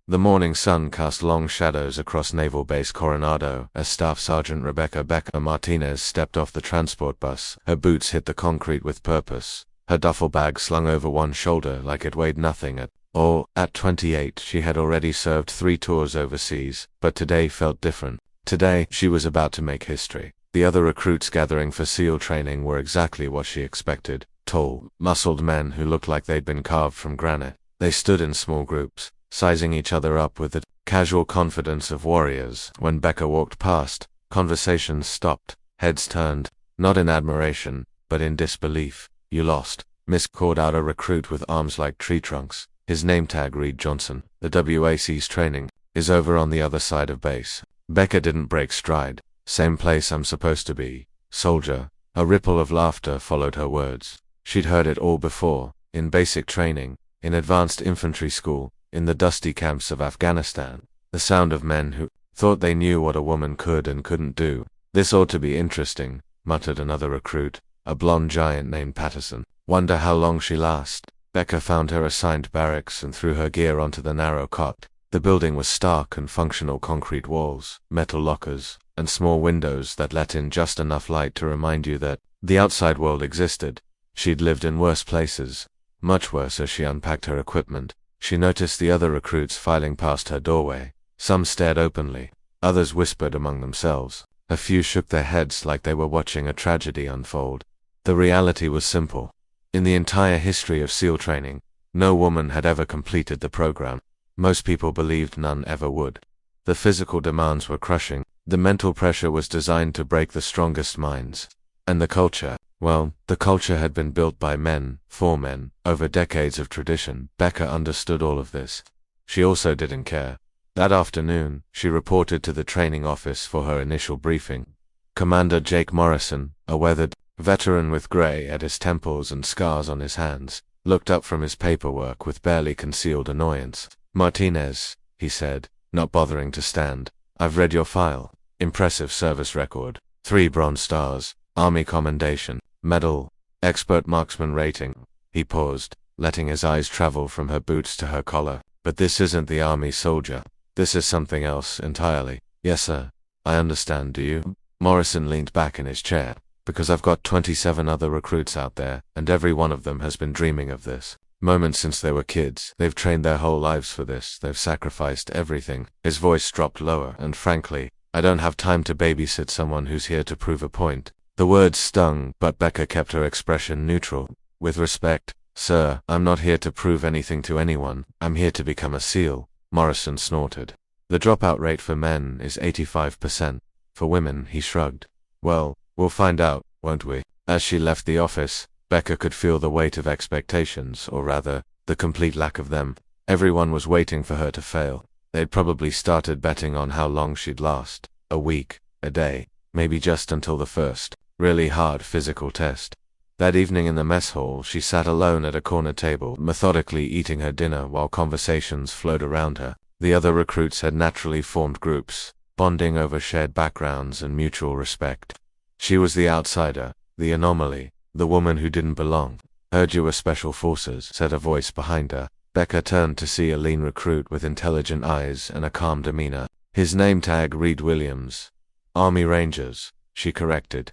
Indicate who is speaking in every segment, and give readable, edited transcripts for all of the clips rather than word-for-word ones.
Speaker 1: The morning sun cast long shadows across Naval Base Coronado as Staff Sergeant Rebecca Becca Martinez stepped off the transport bus. Her boots hit the concrete with purpose, her duffel bag slung over one shoulder like it weighed nothing at all. At 28, she had already served 3 tours overseas, but today felt different. Today, she was about to make history. The other recruits gathering for SEAL training were exactly what she expected. Tall, muscled men who looked like they'd been carved from granite. They stood in small groups, sizing each other up with the casual confidence of warriors. When Becca walked past, conversations stopped, heads turned, not in admiration, but in disbelief. "You lost," Miss called out a recruit with arms like tree trunks. His name tag read Johnson. "The WAC's training is over on the other side of base." Becca didn't break stride. "Same place I'm supposed to be, soldier." A ripple of laughter followed her words. She'd heard it all before, in basic training, in advanced infantry school, in the dusty camps of Afghanistan. The sound of men who thought they knew what a woman could and couldn't do. "This ought to be interesting," muttered another recruit, a blonde giant named Patterson. "Wonder how long she'll last." Becca found her assigned barracks and threw her gear onto the narrow cot. The building was stark and functional: concrete walls, metal lockers, and small windows that let in just enough light to remind you that the outside world existed. She'd lived in worse places, much worse. As she unpacked her equipment, she noticed the other recruits filing past her doorway. Some stared openly, others whispered among themselves. A few shook their heads like they were watching a tragedy unfold. The reality was simple. In the entire history of SEAL training, no woman had ever completed the program. Most people believed none ever would. The physical demands were crushing. The mental pressure was designed to break the strongest minds. And the culture, well, the culture had been built by men, for men, over decades of tradition. Becca understood all of this. She also didn't care. That afternoon, she reported to the training office for her initial briefing. Commander Jake Morrison, a weathered veteran with gray at his temples and scars on his hands, looked up from his paperwork with barely concealed annoyance. "Martinez," he said, not bothering to stand, "I've read your file. Impressive service record. 3 Bronze Stars, Army Commendation, Medal, Expert Marksman rating." He paused, letting his eyes travel from her boots to her collar. "But this isn't the Army, soldier. This is something else entirely." "Yes, sir. I understand, do you?" Morrison leaned back in his chair. "Because I've got 27 other recruits out there, and every one of them has been dreaming of this moment since they were kids. They've trained their whole lives for this. They've sacrificed everything." His voice dropped lower. "And frankly, I don't have time to babysit someone who's here to prove a point." The words stung, but Becca kept her expression neutral. "With respect, sir, I'm not here to prove anything to anyone. I'm here to become a SEAL." Morrison snorted. "The dropout rate for men is 85%. For women," he shrugged. "Well, we'll find out, won't we?" As she left the office, Becca could feel the weight of expectations, or rather, the complete lack of them. Everyone was waiting for her to fail. They'd probably started betting on how long she'd last. A week, a day, maybe just until the first, really hard physical test. That evening in the mess hall, she sat alone at a corner table, methodically eating her dinner while conversations flowed around her. The other recruits had naturally formed groups, bonding over shared backgrounds and mutual respect. She was the outsider, the anomaly, the woman who didn't belong. "Heard you were Special Forces," said a voice behind her. Becca turned to see a lean recruit with intelligent eyes and a calm demeanor. His name tag read Williams. "Army Rangers," she corrected.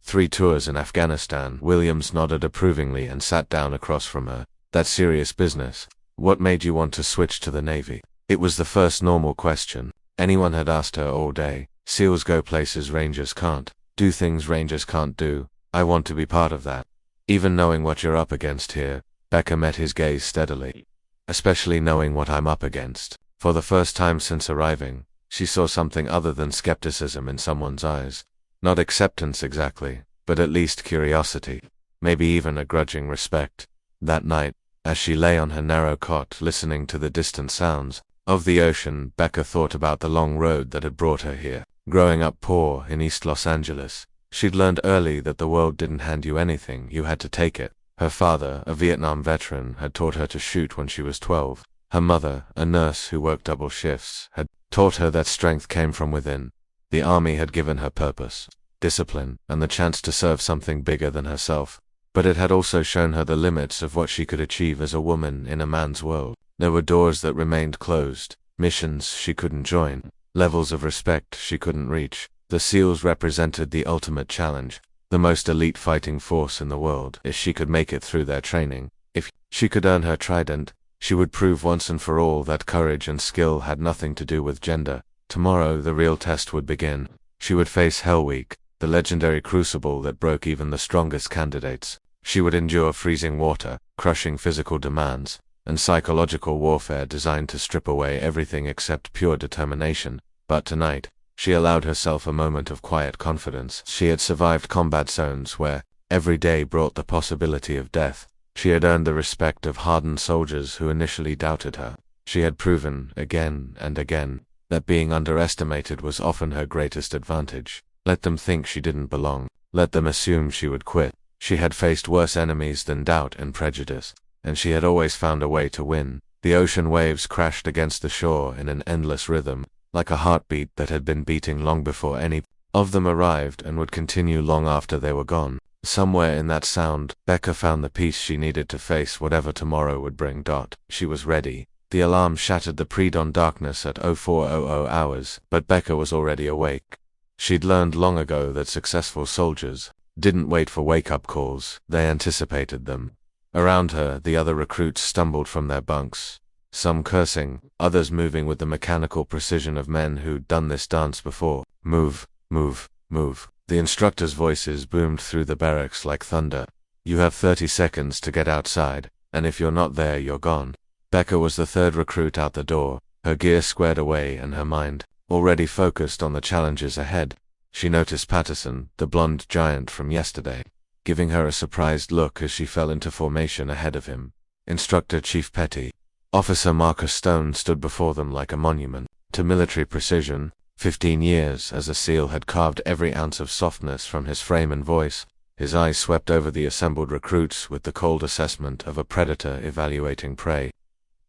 Speaker 1: 3 tours in Afghanistan. Williams nodded approvingly and sat down across from her. "That's serious business. What made you want to switch to the Navy?" It was the first normal question anyone had asked her all day. "SEALs go places Rangers can't. Do things Rangers can't do. I want to be part of that." "Even knowing what you're up against here," Becca met his gaze steadily. "Especially knowing what I'm up against." For the first time since arriving, she saw something other than skepticism in someone's eyes. Not acceptance exactly, but at least curiosity. Maybe even a grudging respect. That night, as she lay on her narrow cot listening to the distant sounds of the ocean, Becca thought about the long road that had brought her here. Growing up poor in East Los Angeles, she'd learned early that the world didn't hand you anything, you had to take it. Her father, a Vietnam veteran, had taught her to shoot when she was 12. Her mother, a nurse who worked double shifts, had taught her that strength came from within. The Army had given her purpose, discipline, and the chance to serve something bigger than herself. But it had also shown her the limits of what she could achieve as a woman in a man's world. There were doors that remained closed, missions she couldn't join, levels of respect she couldn't reach. The SEALs represented the ultimate challenge, the most elite fighting force in the world. If she could make it through their training, if she could earn her trident, she would prove once and for all that courage and skill had nothing to do with gender. Tomorrow the real test would begin. She would face Hell Week, the legendary crucible that broke even the strongest candidates. She would endure freezing water, crushing physical demands, and psychological warfare designed to strip away everything except pure determination. But tonight, she allowed herself a moment of quiet confidence. She had survived combat zones where every day brought the possibility of death. She had earned the respect of hardened soldiers who initially doubted her. She had proven, again and again, that being underestimated was often her greatest advantage. Let them think she didn't belong. Let them assume she would quit. She had faced worse enemies than doubt and prejudice, and she had always found a way to win. The ocean waves crashed against the shore in an endless rhythm, like a heartbeat that had been beating long before any of them arrived and would continue long after they were gone. Somewhere in that sound, Becca found the peace she needed to face whatever tomorrow would bring. She was ready. The alarm shattered the pre-dawn darkness at 0400 hours, but Becca was already awake. She'd learned long ago that successful soldiers didn't wait for wake-up calls, they anticipated them. Around her, the other recruits stumbled from their bunks, some cursing, others moving with the mechanical precision of men who'd done this dance before. Move, move, move. The instructors' voices boomed through the barracks like thunder. You have 30 seconds to get outside, and if you're not there, you're gone. Becca was the third recruit out the door, her gear squared away and her mind already focused on the challenges ahead. She noticed Patterson, the blonde giant from yesterday, giving her a surprised look as she fell into formation ahead of him. Instructor Chief Petty, Officer Marcus Stone stood before them like a monument to military precision. 15 years as a SEAL had carved every ounce of softness from his frame and voice. His eyes swept over the assembled recruits with the cold assessment of a predator evaluating prey.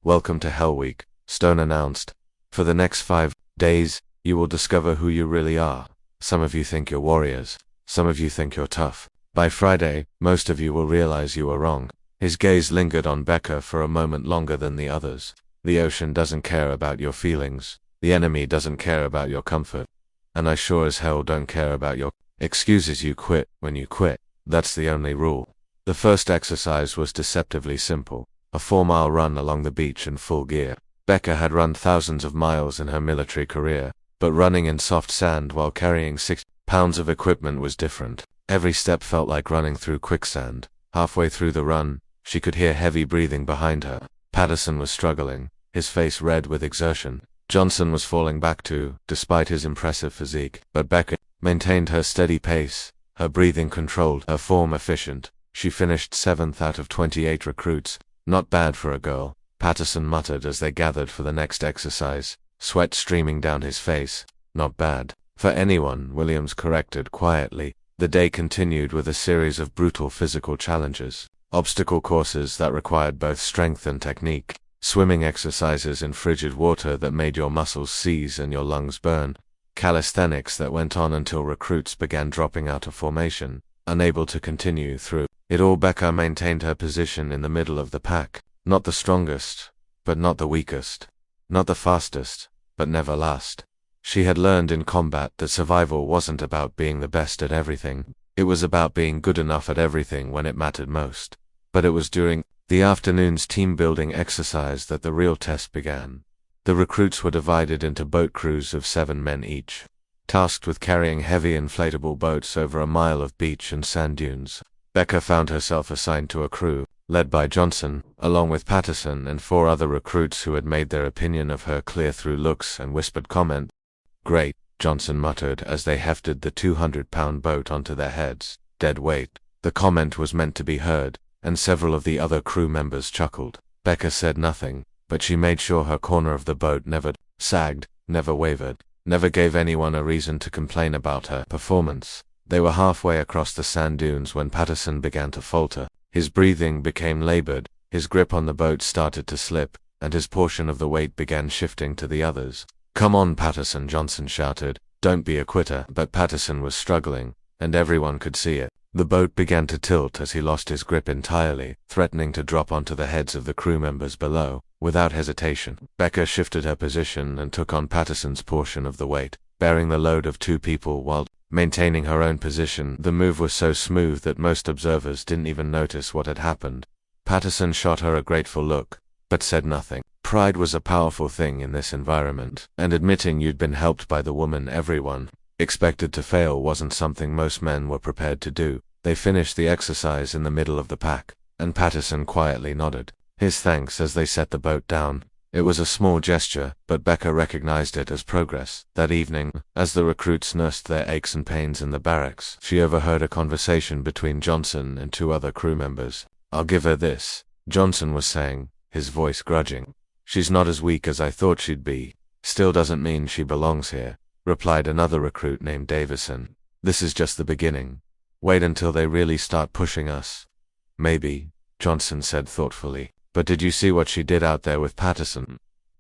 Speaker 1: Welcome to Hell Week, Stone announced. For the next 5 days, you will discover who you really are. Some of you think you're warriors. Some of you think you're tough. By Friday, most of you will realize you were wrong. His gaze lingered on Becca for a moment longer than the others. The ocean doesn't care about your feelings. The enemy doesn't care about your comfort. And I sure as hell don't care about your excuses. You quit when you quit. That's the only rule. The first exercise was deceptively simple. A 4-mile run along the beach in full gear. Becca had run thousands of miles in her military career, but running in soft sand while carrying 6 pounds of equipment was different. Every step felt like running through quicksand. Halfway through the run, she could hear heavy breathing behind her. Patterson was struggling, his face red with exertion. Johnson was falling back too, despite his impressive physique, but Becca maintained her steady pace, her breathing controlled, her form efficient. She finished 7th out of 28 recruits. Not bad for a girl, Patterson muttered as they gathered for the next exercise, sweat streaming down his face. Not bad for anyone, Williams corrected quietly. The day continued with a series of brutal physical challenges, obstacle courses that required both strength and technique, swimming exercises in frigid water that made your muscles seize and your lungs burn, calisthenics that went on until recruits began dropping out of formation, unable to continue through it all. Becca maintained her position in the middle of the pack, not the strongest, but not the weakest, not the fastest, but never last. She had learned in combat that survival wasn't about being the best at everything, it was about being good enough at everything when it mattered most. But it was during the afternoon's team-building exercise that the real test began. The recruits were divided into boat crews of 7 men each, tasked with carrying heavy inflatable boats over a mile of beach and sand dunes. Becca found herself assigned to a crew, led by Johnson, along with Patterson and 4 other recruits who had made their opinion of her clear through looks and whispered comment. Great, Johnson muttered as they hefted the 200-pound boat onto their heads. Dead weight. The comment was meant to be heard, and several of the other crew members chuckled. Becca said nothing, but she made sure her corner of the boat never sagged, never wavered, never gave anyone a reason to complain about her performance. They were halfway across the sand dunes when Patterson began to falter. His breathing became labored, his grip on the boat started to slip, and his portion of the weight began shifting to the others. Come on, Patterson, Johnson shouted. Don't be a quitter. But Patterson was struggling, and everyone could see it. The boat began to tilt as he lost his grip entirely, threatening to drop onto the heads of the crew members below. Without hesitation, Becca shifted her position and took on Patterson's portion of the weight, bearing the load of 2 people while maintaining her own position. The move was so smooth that most observers didn't even notice what had happened. Patterson shot her a grateful look, but said nothing. Pride was a powerful thing in this environment, and admitting you'd been helped by the woman everyone expected to fail wasn't something most men were prepared to do. They finished the exercise in the middle of the pack, and Patterson quietly nodded his thanks as they set the boat down. It was a small gesture, but Becca recognized it as progress. That evening, as the recruits nursed their aches and pains in the barracks, she overheard a conversation between Johnson and 2 other crew members. "I'll give her this," Johnson was saying, his voice grudging. "She's not as weak as I thought she'd be. Still doesn't mean she belongs here," replied another recruit named Davison. "This is just the beginning. Wait until they really start pushing us." "Maybe," Johnson said thoughtfully. "But did you see what she did out there with Patterson?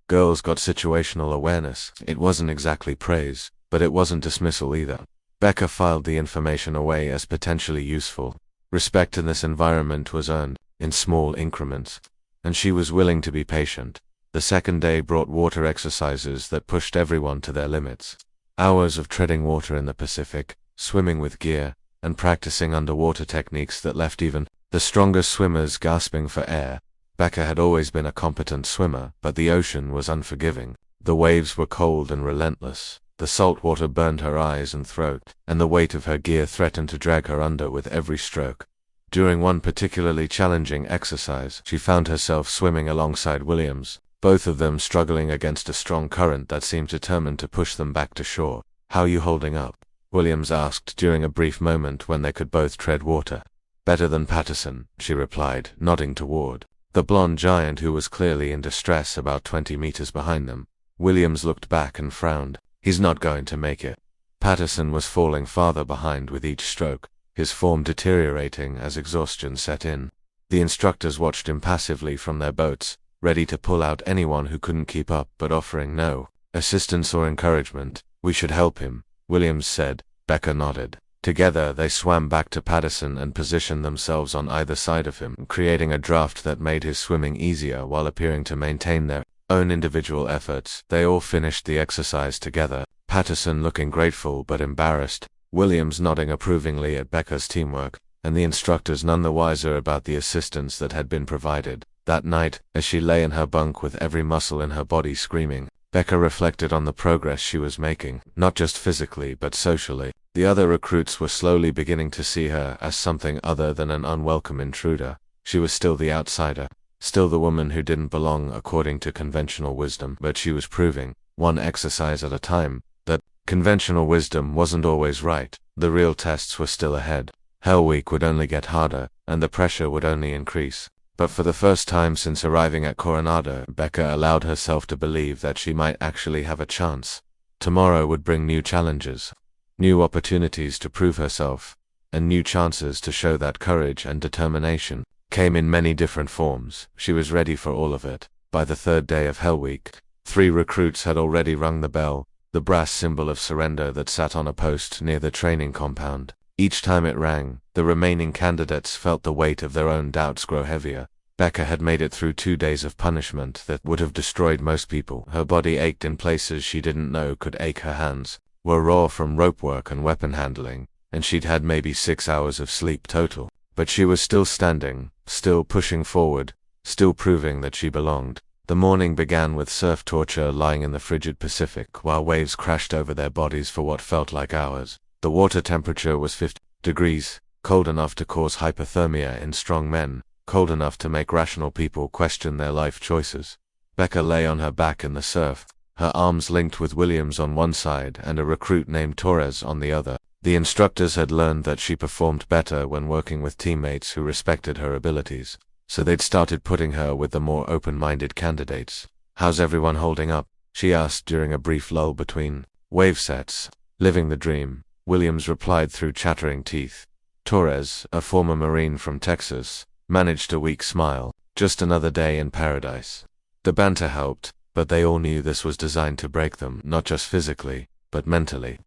Speaker 1: Girls got situational awareness." It wasn't exactly praise, but it wasn't dismissal either. Becca filed the information away as potentially useful. Respect in this environment was earned in small increments, and she was willing to be patient. The second day brought water exercises that pushed everyone to their limits. Hours of treading water in the Pacific, swimming with gear, and practicing underwater techniques that left even the strongest swimmers gasping for air. Becca had always been a competent swimmer, but the ocean was unforgiving. The waves were cold and relentless. The salt water burned her eyes and throat, and the weight of her gear threatened to drag her under with every stroke. During one particularly challenging exercise, she found herself swimming alongside Williams, both of them struggling against a strong current that seemed determined to push them back to shore. "How you holding up?" Williams asked during a brief moment when they could both tread water. "Better than Patterson," she replied, nodding toward the blonde giant who was clearly in distress about 20 meters behind them. Williams looked back and frowned. "He's not going to make it." Patterson was falling farther behind with each stroke, his form deteriorating as exhaustion set in. The instructors watched impassively from their boats, ready to pull out anyone who couldn't keep up but offering no assistance or encouragement. "We should help him," Williams said. Becca nodded. Together they swam back to Patterson and positioned themselves on either side of him, creating a draft that made his swimming easier while appearing to maintain their own individual efforts. They all finished the exercise together, Patterson looking grateful but embarrassed, Williams nodding approvingly at Becca's teamwork, and the instructors none the wiser about the assistance that had been provided. That night, as she lay in her bunk with every muscle in her body screaming, Becca reflected on the progress she was making, not just physically but socially. The other recruits were slowly beginning to see her as something other than an unwelcome intruder. She was still the outsider, still the woman who didn't belong according to conventional wisdom, but she was proving, one exercise at a time, that conventional wisdom wasn't always right. The real tests were still ahead. Hell Week would only get harder, and the pressure would only increase. But for the first time since arriving at Coronado, Becca allowed herself to believe that she might actually have a chance. Tomorrow would bring new challenges, new opportunities to prove herself, and new chances to show that courage and determination came in many different forms. She was ready for all of it. By the third day of Hell Week, 3 recruits had already rung the bell, the brass symbol of surrender that sat on a post near the training compound. Each time it rang, the remaining candidates felt the weight of their own doubts grow heavier. Becca had made it through 2 days of punishment that would have destroyed most people. Her body ached in places she didn't know could ache. Her hands were raw from rope work and weapon handling, and she'd had maybe 6 hours of sleep total. But she was still standing, still pushing forward, still proving that she belonged. The morning began with surf torture lying in the frigid Pacific while waves crashed over their bodies for what felt like hours. The water temperature was 50 degrees, cold enough to cause hypothermia in strong men, cold enough to make rational people question their life choices. Becca lay on her back in the surf, her arms linked with Williams on one side and a recruit named Torres on the other. The instructors had learned that she performed better when working with teammates who respected her abilities, so they'd started putting her with the more open-minded candidates. "How's everyone holding up?" she asked during a brief lull between wave sets. "Living the dream," Williams replied through chattering teeth. Torres, a former Marine from Texas, managed a weak smile. "Just another day in paradise." The banter helped, but they all knew this was designed to break them, not just physically, but mentally.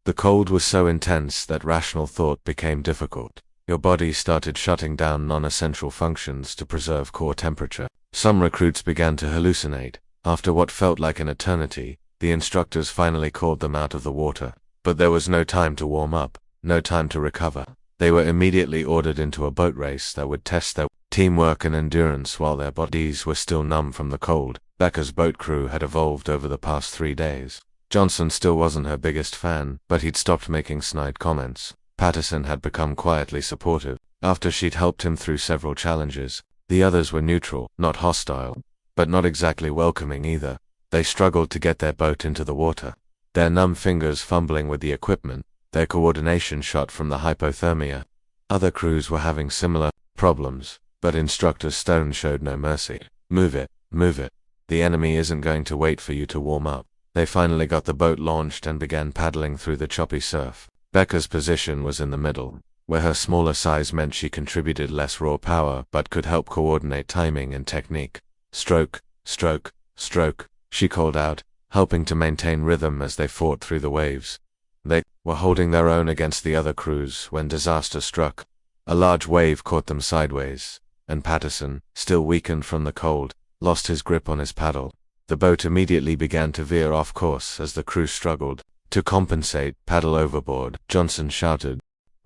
Speaker 1: The cold was so intense that rational thought became difficult. your body started shutting down non-essential functions to preserve core temperature. Some recruits began to hallucinate. After what felt like an eternity, the instructors finally called them out of the water. But there was no time to warm up, no time to recover. They were immediately ordered into a boat race that would test their teamwork and endurance while their bodies were still numb from the cold. Becca's boat crew had evolved over the past 3 days. Johnson still wasn't her biggest fan, but he'd stopped making snide comments. Patterson had become quietly supportive. After she'd helped him through several challenges, the others were neutral, not hostile, but not exactly welcoming either. They struggled to get their boat into the water, their numb fingers fumbling with the equipment, their coordination shot from the hypothermia. Other crews were having similar problems, but Instructor Stone showed no mercy. Move it, move it. The enemy isn't going to wait for you to warm up. They finally got the boat launched and began paddling through the choppy surf. Becca's position was in the middle, where her smaller size meant she contributed less raw power but could help coordinate timing and technique. Stroke, stroke, stroke, she called out, helping to maintain rhythm as they fought through the waves. They were holding their own against the other crews when disaster struck. A large wave caught them sideways, and Patterson, still weakened from the cold, lost his grip on his paddle. The boat immediately began to veer off course as the crew struggled. To compensate, paddle overboard, Johnson shouted.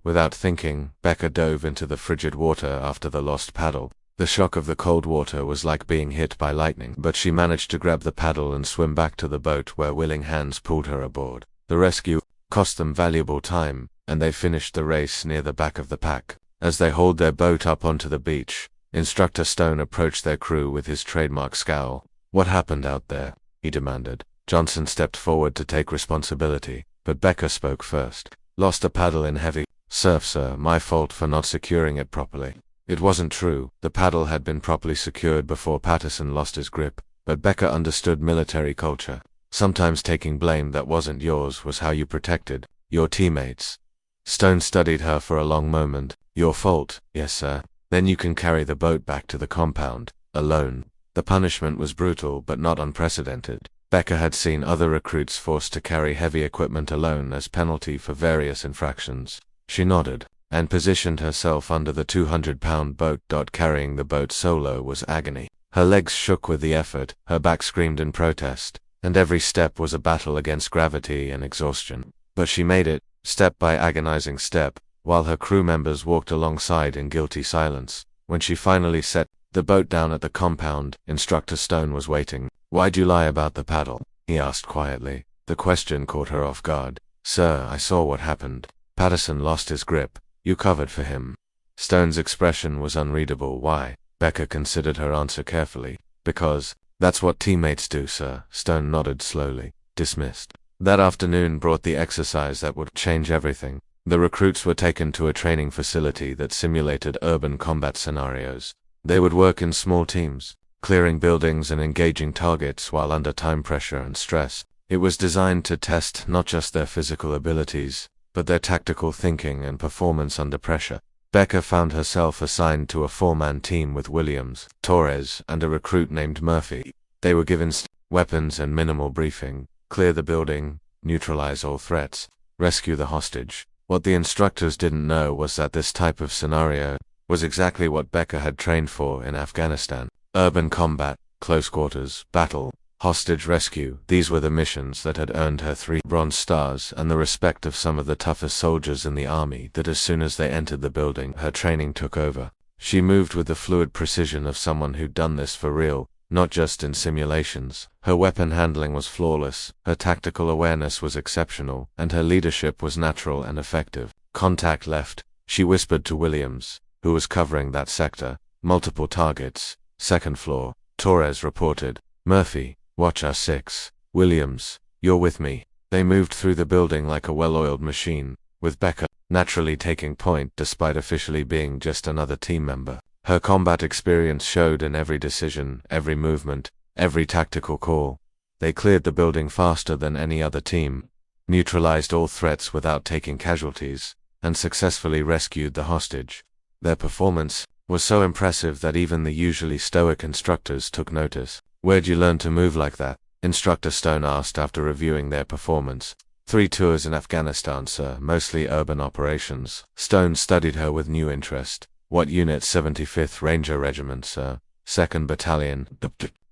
Speaker 1: Without thinking, Becca dove into the frigid water after the lost paddle. The shock of the cold water was like being hit by lightning, but she managed to grab the paddle and swim back to the boat where willing hands pulled her aboard. The rescue cost them valuable time, and they finished the race near the back of the pack. As they hauled their boat up onto the beach, Instructor Stone approached their crew with his trademark scowl. "What happened out there?" he demanded. Johnson stepped forward to take responsibility, but Becca spoke first. "Lost a paddle in heavy surf, sir. My fault for not securing it properly." It wasn't true. The paddle had been properly secured before Patterson lost his grip, but Becca understood military culture. Sometimes taking blame that wasn't yours was how you protected your teammates. Stone studied her for a long moment. "Your fault, yes sir. Then you can carry the boat back to the compound, alone." The punishment was brutal but not unprecedented. Becca had seen other recruits forced to carry heavy equipment alone as penalty for various infractions. She nodded, and positioned herself under the 200-pound boat. Carrying the boat solo was agony. Her legs shook with the effort, her back screamed in protest, and every step was a battle against gravity and exhaustion. But she made it, step by agonizing step, while her crew members walked alongside in guilty silence. When she finally set the boat down at the compound, Instructor Stone was waiting. "Why'd you lie about the paddle?" he asked quietly. The question caught her off guard. "Sir, I saw what happened. Patterson lost his grip. You covered for him." Stone's expression was unreadable. "Why?" Becca considered her answer carefully. "Because that's what teammates do, sir." Stone nodded slowly. "Dismissed." That afternoon brought the exercise that would change everything. The recruits were taken to a training facility that simulated urban combat scenarios. They would work in small teams, clearing buildings and engaging targets while under time pressure and stress. It was designed to test not just their physical abilities, but their tactical thinking and performance under pressure. Becca found herself assigned to a 4-man team with Williams, Torres, and a recruit named Murphy. They were given weapons and minimal briefing: clear the building, neutralize all threats, rescue the hostage. What the instructors didn't know was that this type of scenario was exactly what Becca had trained for in Afghanistan. Urban combat, close quarters, battle, hostage rescue. These were the missions that had earned her 3 Bronze Stars and the respect of some of the toughest soldiers in the army. That as soon as they entered the building, her training took over. She moved with the fluid precision of someone who'd done this for real, not just in simulations. Her weapon handling was flawless, her tactical awareness was exceptional, and her leadership was natural and effective. Contact left, she whispered to Williams, who was covering that sector. "Multiple targets, 2nd floor." Torres reported. "Murphy, watch our 6. Williams, you're with me." They moved through the building like a well-oiled machine, with Becca naturally taking point despite officially being just another team member. Her combat experience showed in every decision, every movement, every tactical call. They cleared the building faster than any other team, neutralized all threats without taking casualties, and successfully rescued the hostage. Their performance was so impressive that even the usually stoic instructors took notice. "Where'd you learn to move like that?" Instructor Stone asked after reviewing their performance. 3 tours in Afghanistan, sir, mostly urban operations. Stone studied her with new interest. What unit? 75th Ranger Regiment, sir. 2nd Battalion.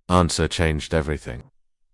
Speaker 1: Answer changed everything.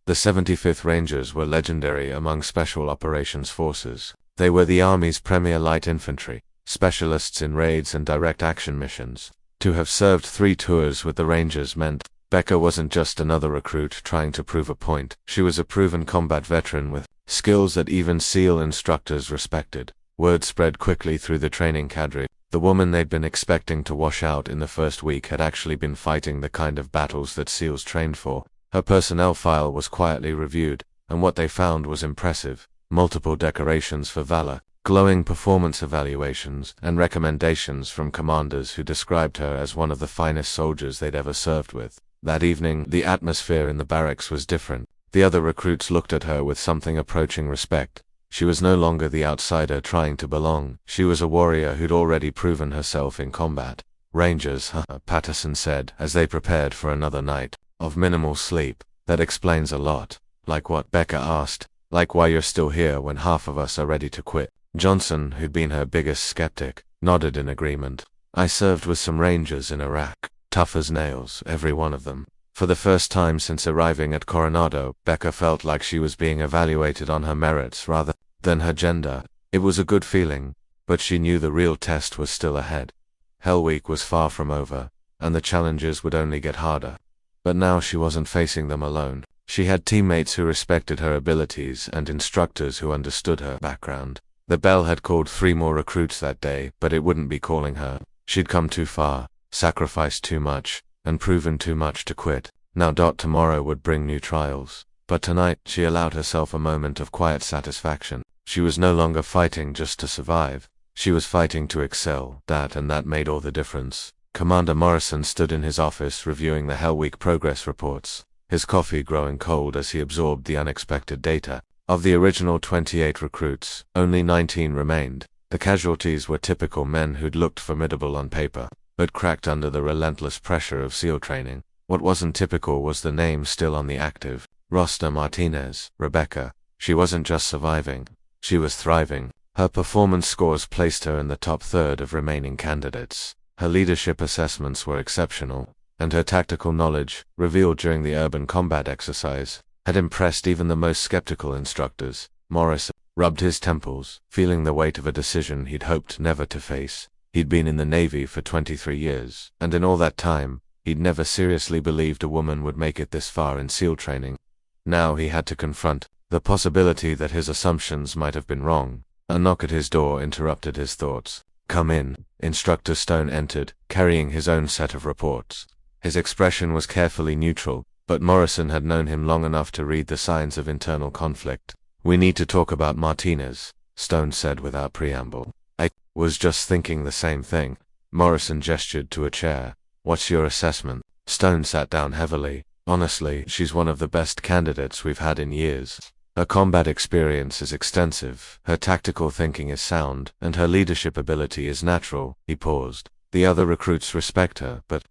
Speaker 1: The 75th Rangers were legendary among Special Operations Forces. They were the Army's premier light infantry, specialists in raids and direct action missions. To have served 3 tours with the Rangers meant Becca wasn't just another recruit trying to prove a point. She was a proven combat veteran with skills that even SEAL instructors respected. Word spread quickly through the training cadre. The woman they'd been expecting to wash out in the first week had actually been fighting the kind of battles that SEALs trained for. Her personnel file was quietly reviewed, and what they found was impressive. Multiple decorations for valor, glowing performance evaluations, and recommendations from commanders who described her as one of the finest soldiers they'd ever served with. That evening, the atmosphere in the barracks was different. The other recruits looked at her with something approaching respect. She was no longer the outsider trying to belong. She was a warrior who'd already proven herself in combat. Rangers, Patterson said, as they prepared for another night of minimal sleep. That explains a lot. Like what? Becca asked. Like why you're still here when half of us are ready to quit. Johnson, who'd been her biggest skeptic, nodded in agreement. I served with some Rangers in Iraq. Tough as nails, every one of them. For the first time since arriving at Coronado, Becca felt like she was being evaluated on her merits rather than her gender. It was a good feeling, but she knew the real test was still ahead. Hell Week was far from over, and the challenges would only get harder. But now she wasn't facing them alone. She had teammates who respected her abilities and instructors who understood her background. The bell had called 3 more recruits that day, but it wouldn't be calling her. She'd come too far, sacrificed too much, and proven too much to quit. Now tomorrow would bring new trials. But tonight, she allowed herself a moment of quiet satisfaction. She was no longer fighting just to survive. She was fighting to excel. That made all the difference. Commander Morrison stood in his office reviewing the Hell Week progress reports, his coffee growing cold as he absorbed the unexpected data. Of the original 28 recruits, only 19 remained. The casualties were typical men who'd looked formidable on paper, but cracked under the relentless pressure of SEAL training. What wasn't typical was the name still on the active. Rosta Martinez, Rebecca. She wasn't just surviving, she was thriving. Her performance scores placed her in the top third of remaining candidates. Her leadership assessments were exceptional, and her tactical knowledge, revealed during the urban combat exercise, had impressed even the most skeptical instructors. Morris rubbed his temples, feeling the weight of a decision he'd hoped never to face. He'd been in the Navy for 23 years, and in all that time, he'd never seriously believed a woman would make it this far in SEAL training. Now he had to confront the possibility that his assumptions might have been wrong. A knock at his door interrupted his thoughts. Come in. Instructor Stone entered, carrying his own set of reports. His expression was carefully neutral, but Morrison had known him long enough to read the signs of internal conflict. We need to talk about Martinez, Stone said without preamble. I was just thinking the same thing. Morrison gestured to a chair. What's your assessment? Stone sat down heavily. Honestly, she's one of the best candidates we've had in years. Her combat experience is extensive, her tactical thinking is sound, and her leadership ability is natural. He paused. The other recruits respect her, but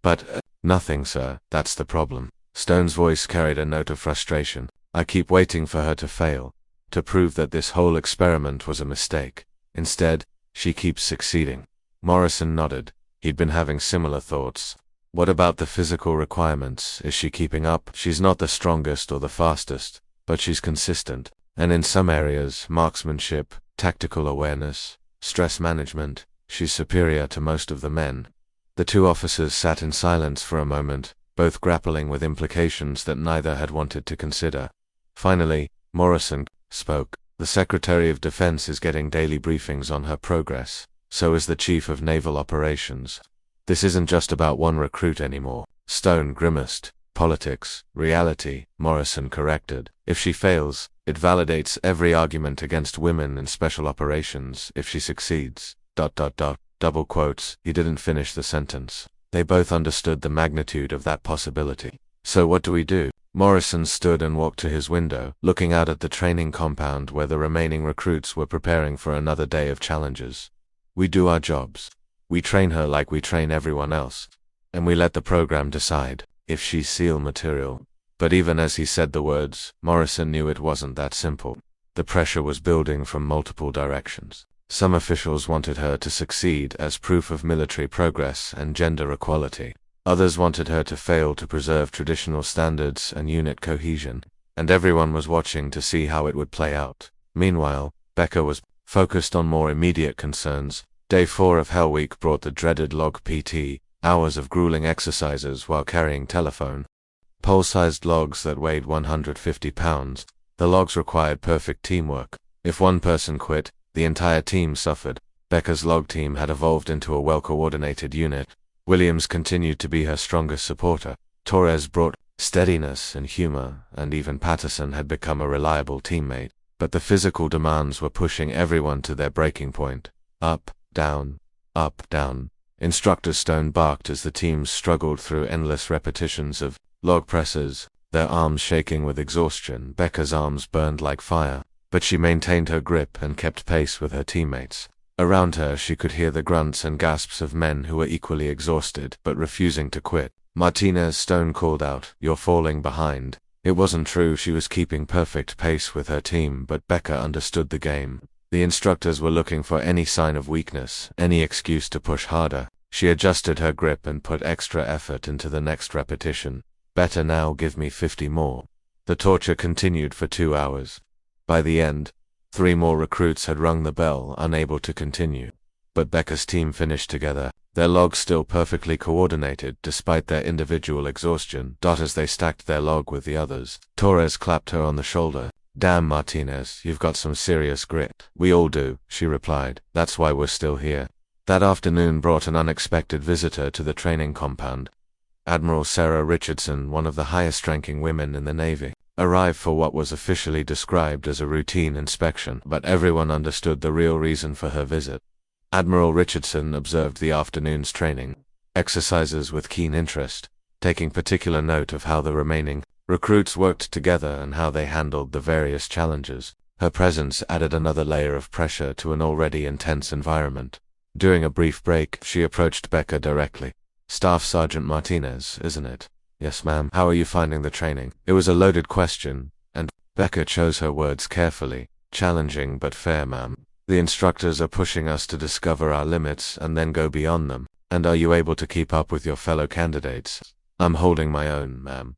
Speaker 1: nothing, sir, that's the problem. Stone's voice carried a note of frustration. I keep waiting for her to fail, to prove that this whole experiment was a mistake. Instead, she keeps succeeding. Morrison nodded. He'd been having similar thoughts. What about the physical requirements? Is she keeping up? She's not the strongest or the fastest, but she's consistent. And in some areas, marksmanship, tactical awareness, stress management, she's superior to most of the men. The 2 officers sat in silence for a moment, both grappling with implications that neither had wanted to consider. Finally, Morrison spoke. The Secretary of Defense is getting daily briefings on her progress. So is the Chief of Naval Operations. This isn't just about one recruit anymore. Stone grimaced. Politics, reality, Morrison corrected. If she fails, it validates every argument against women in special operations. If she succeeds, ... double quotes, he didn't finish the sentence. They both understood the magnitude of that possibility. So what do we do? Morrison stood and walked to his window, looking out at the training compound where the remaining recruits were preparing for another day of challenges. We do our jobs. We train her like we train everyone else. And we let the program decide if she's SEAL material. But even as he said the words, Morrison knew it wasn't that simple. The pressure was building from multiple directions. Some officials wanted her to succeed as proof of military progress and gender equality. Others wanted her to fail to preserve traditional standards and unit cohesion, and everyone was watching to see how it would play out. Meanwhile, Becca was focused on more immediate concerns. Day 4 of Hell Week brought the dreaded log PT, hours of grueling exercises while carrying telephone pole-sized logs that weighed 150 pounds. The logs required perfect teamwork. If one person quit, the entire team suffered. Becca's log team had evolved into a well-coordinated unit. Williams continued to be her strongest supporter. Torres brought steadiness and humor, and even Patterson had become a reliable teammate. But the physical demands were pushing everyone to their breaking point. Up, down, up, down. Instructor Stone barked as the teams struggled through endless repetitions of log presses, their arms shaking with exhaustion. Becca's arms burned like fire, but she maintained her grip and kept pace with her teammates. Around her she could hear the grunts and gasps of men who were equally exhausted but refusing to quit. Martinez, Stone called out, "You're falling behind." It wasn't true, she was keeping perfect pace with her team, but Becca understood the game. The instructors were looking for any sign of weakness, any excuse to push harder. She adjusted her grip and put extra effort into the next repetition. "Better now, give me 50 more." The torture continued for 2 hours. By the end, 3 more recruits had rung the bell, unable to continue. But Becca's team finished together, their logs still perfectly coordinated despite their individual exhaustion. As they stacked their log with the others, Torres clapped her on the shoulder. "Damn, Martinez, you've got some serious grit." "We all do," she replied. "That's why we're still here." That afternoon brought an unexpected visitor to the training compound. Admiral Sarah Richardson, one of the highest-ranking women in the Navy, arrived for what was officially described as a routine inspection, but everyone understood the real reason for her visit. Admiral Richardson observed the afternoon's training exercises with keen interest, taking particular note of how the remaining recruits worked together and how they handled the various challenges. Her presence added another layer of pressure to an already intense environment. During a brief break, she approached Becca directly. "Staff Sergeant Martinez, isn't it?" "Yes, ma'am." "How are you finding the training?" It was a loaded question, and Becca chose her words carefully. "Challenging but fair, ma'am. The instructors are pushing us to discover our limits and then go beyond them. And are you able to keep up with your fellow candidates?" "I'm holding my own, ma'am."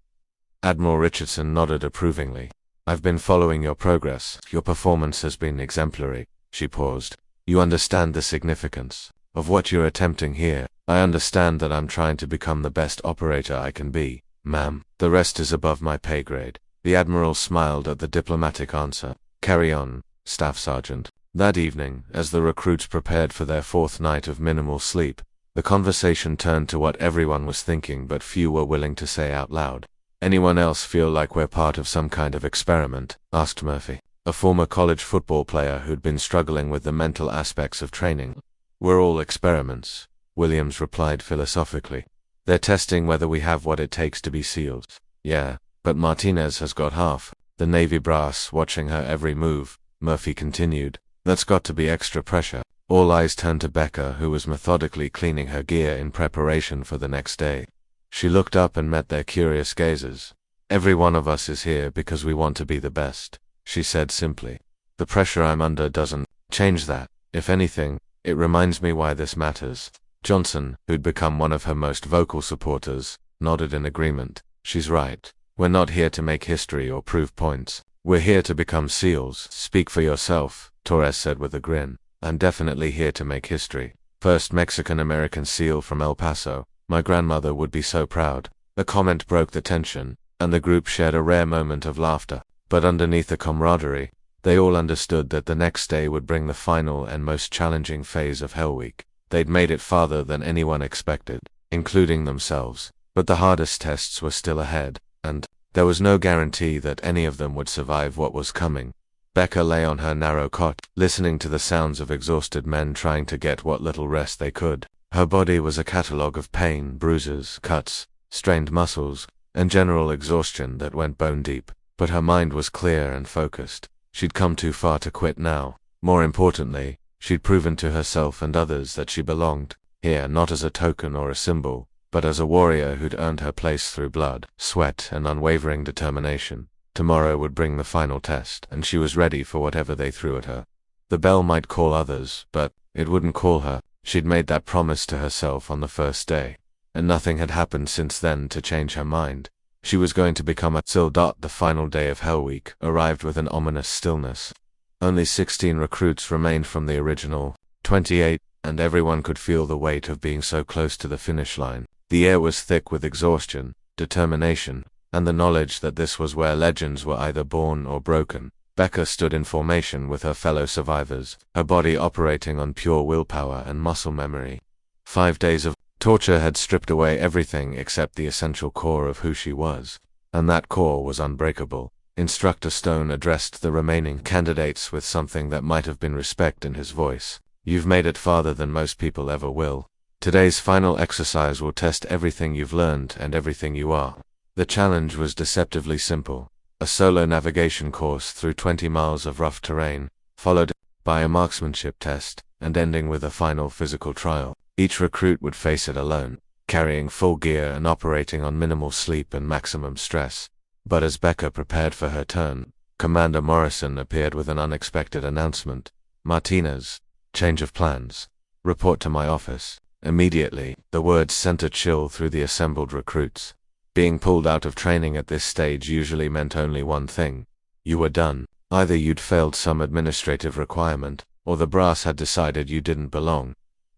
Speaker 1: Admiral Richardson nodded approvingly. "I've been following your progress. Your performance has been exemplary." She paused. "You understand the significance of what you're attempting here?" "I understand that I'm trying to become the best operator I can be, ma'am. The rest is above my pay grade." The Admiral smiled at the diplomatic answer. "Carry on, Staff Sergeant." That evening, as the recruits prepared for their 4th night of minimal sleep, the conversation turned to what everyone was thinking but few were willing to say out loud. "Anyone else feel like we're part of some kind of experiment?" asked Murphy, a former college football player who'd been struggling with the mental aspects of training. "We're all experiments," Williams replied philosophically. "They're testing whether we have what it takes to be SEALs." "Yeah, but Martinez has got half the Navy brass watching her every move," Murphy continued. "That's got to be extra pressure." All eyes turned to Becca, who was methodically cleaning her gear in preparation for the next day. She looked up and met their curious gazes. "Every one of us is here because we want to be the best," she said simply. "The pressure I'm under doesn't change that. If anything, it reminds me why this matters." Johnson, who'd become one of her most vocal supporters, nodded in agreement. "She's right. We're not here to make history or prove points. We're here to become SEALs." "Speak for yourself," Torres said with a grin. "I'm definitely here to make history. First Mexican-American SEAL from El Paso. My grandmother would be so proud." The comment broke the tension, and the group shared a rare moment of laughter. But underneath the camaraderie, they all understood that the next day would bring the final and most challenging phase of Hell Week. They'd made it farther than anyone expected, including themselves. But the hardest tests were still ahead, and there was no guarantee that any of them would survive what was coming. Becca lay on her narrow cot, listening to the sounds of exhausted men trying to get what little rest they could. Her body was a catalogue of pain, bruises, cuts, strained muscles, and general exhaustion that went bone deep. But her mind was clear and focused. She'd come too far to quit now. More importantly, she'd proven to herself and others that she belonged here not as a token or a symbol, but as a warrior who'd earned her place through blood, sweat, and unwavering determination. Tomorrow would bring the final test, and she was ready for whatever they threw at her. The bell might call others, but it wouldn't call her. She'd made that promise to herself on the first day, and nothing had happened since then to change her mind. She was going to become a Sil. The final day of Hell Week arrived with an ominous stillness. Only 16 recruits remained from the original 28, and everyone could feel the weight of being so close to the finish line. The air was thick with exhaustion, determination, and the knowledge that this was where legends were either born or broken. Becca stood in formation with her fellow survivors, her body operating on pure willpower and muscle memory. 5 days of torture had stripped away everything except the essential core of who she was, and that core was unbreakable. Instructor Stone addressed the remaining candidates with something that might have been respect in his voice. You've made it farther than most people ever will. Today's final exercise will test everything you've learned and everything you are. The challenge was deceptively simple. A solo navigation course through 20 miles of rough terrain, followed by a marksmanship test, and ending with a final physical trial. Each recruit would face it alone, carrying full gear and operating on minimal sleep and maximum stress. But as Becca prepared for her turn, Commander Morrison appeared with an unexpected announcement. Martinez, change of plans. Report to my office. Immediately, the words sent a chill through the assembled recruits. Being pulled out of training at this stage usually meant only one thing. You were done. Either you'd failed some administrative requirement, or the brass had decided you didn't belong.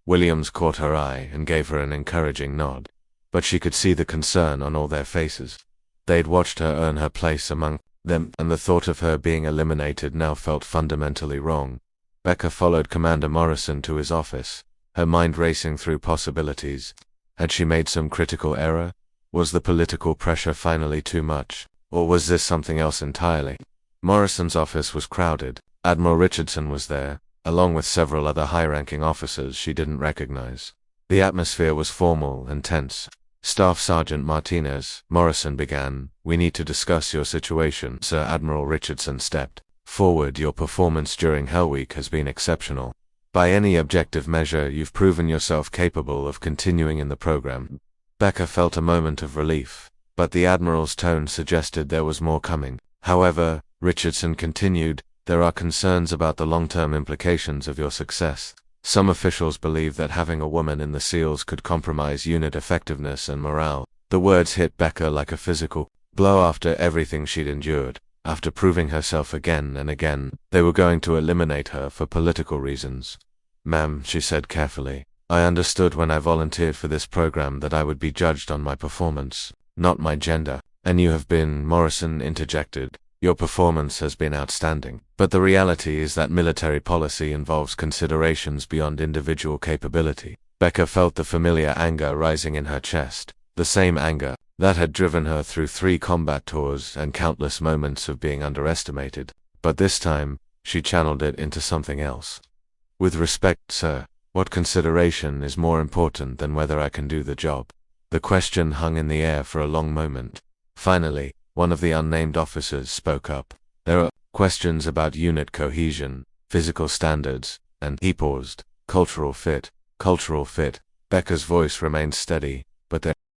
Speaker 1: Williams caught her eye and gave her an encouraging nod, but she could see the concern on all their faces. They'd watched her earn her place among them, and the thought of her being eliminated now felt fundamentally wrong. Becca followed Commander Morrison to his office, her mind racing through possibilities. Had she made some critical error? Was the political pressure finally too much? Or was this something else entirely? Morrison's office was crowded. Admiral Richardson was there, along with several other high-ranking officers she didn't recognize. The atmosphere was formal and tense. Staff Sergeant Martinez, Morrison began, we need to discuss your situation. Sir Admiral Richardson stepped forward. Your performance during Hell Week has been exceptional. By any objective measure, you've proven yourself capable of continuing in the program. Becca felt a moment of relief, but the Admiral's tone suggested there was more coming. However, Richardson continued, there are concerns about the long-term implications of your success. Some officials believe that having a woman in the SEALs could compromise unit effectiveness and morale. The words hit Becca like a physical blow after everything she'd endured. After proving herself again and again, they were going to eliminate her for political reasons. Ma'am, she said carefully, I understood when I volunteered for this program that I would be judged on my performance, not my gender. And you have been, Morrison interjected. Your performance has been outstanding. But the reality is that military policy involves considerations beyond individual capability. Becca felt the familiar anger rising in her chest, the same anger that had driven her through 3 combat tours and countless moments of being underestimated. But this time, she channeled it into something else. With respect, sir, what consideration is more important than whether I can do the job? The question hung in the air for a long moment. Finally, one of the unnamed officers spoke up. There are questions about unit cohesion, physical standards, and, he paused, cultural fit. Cultural fit. Becca's voice remained steady, but there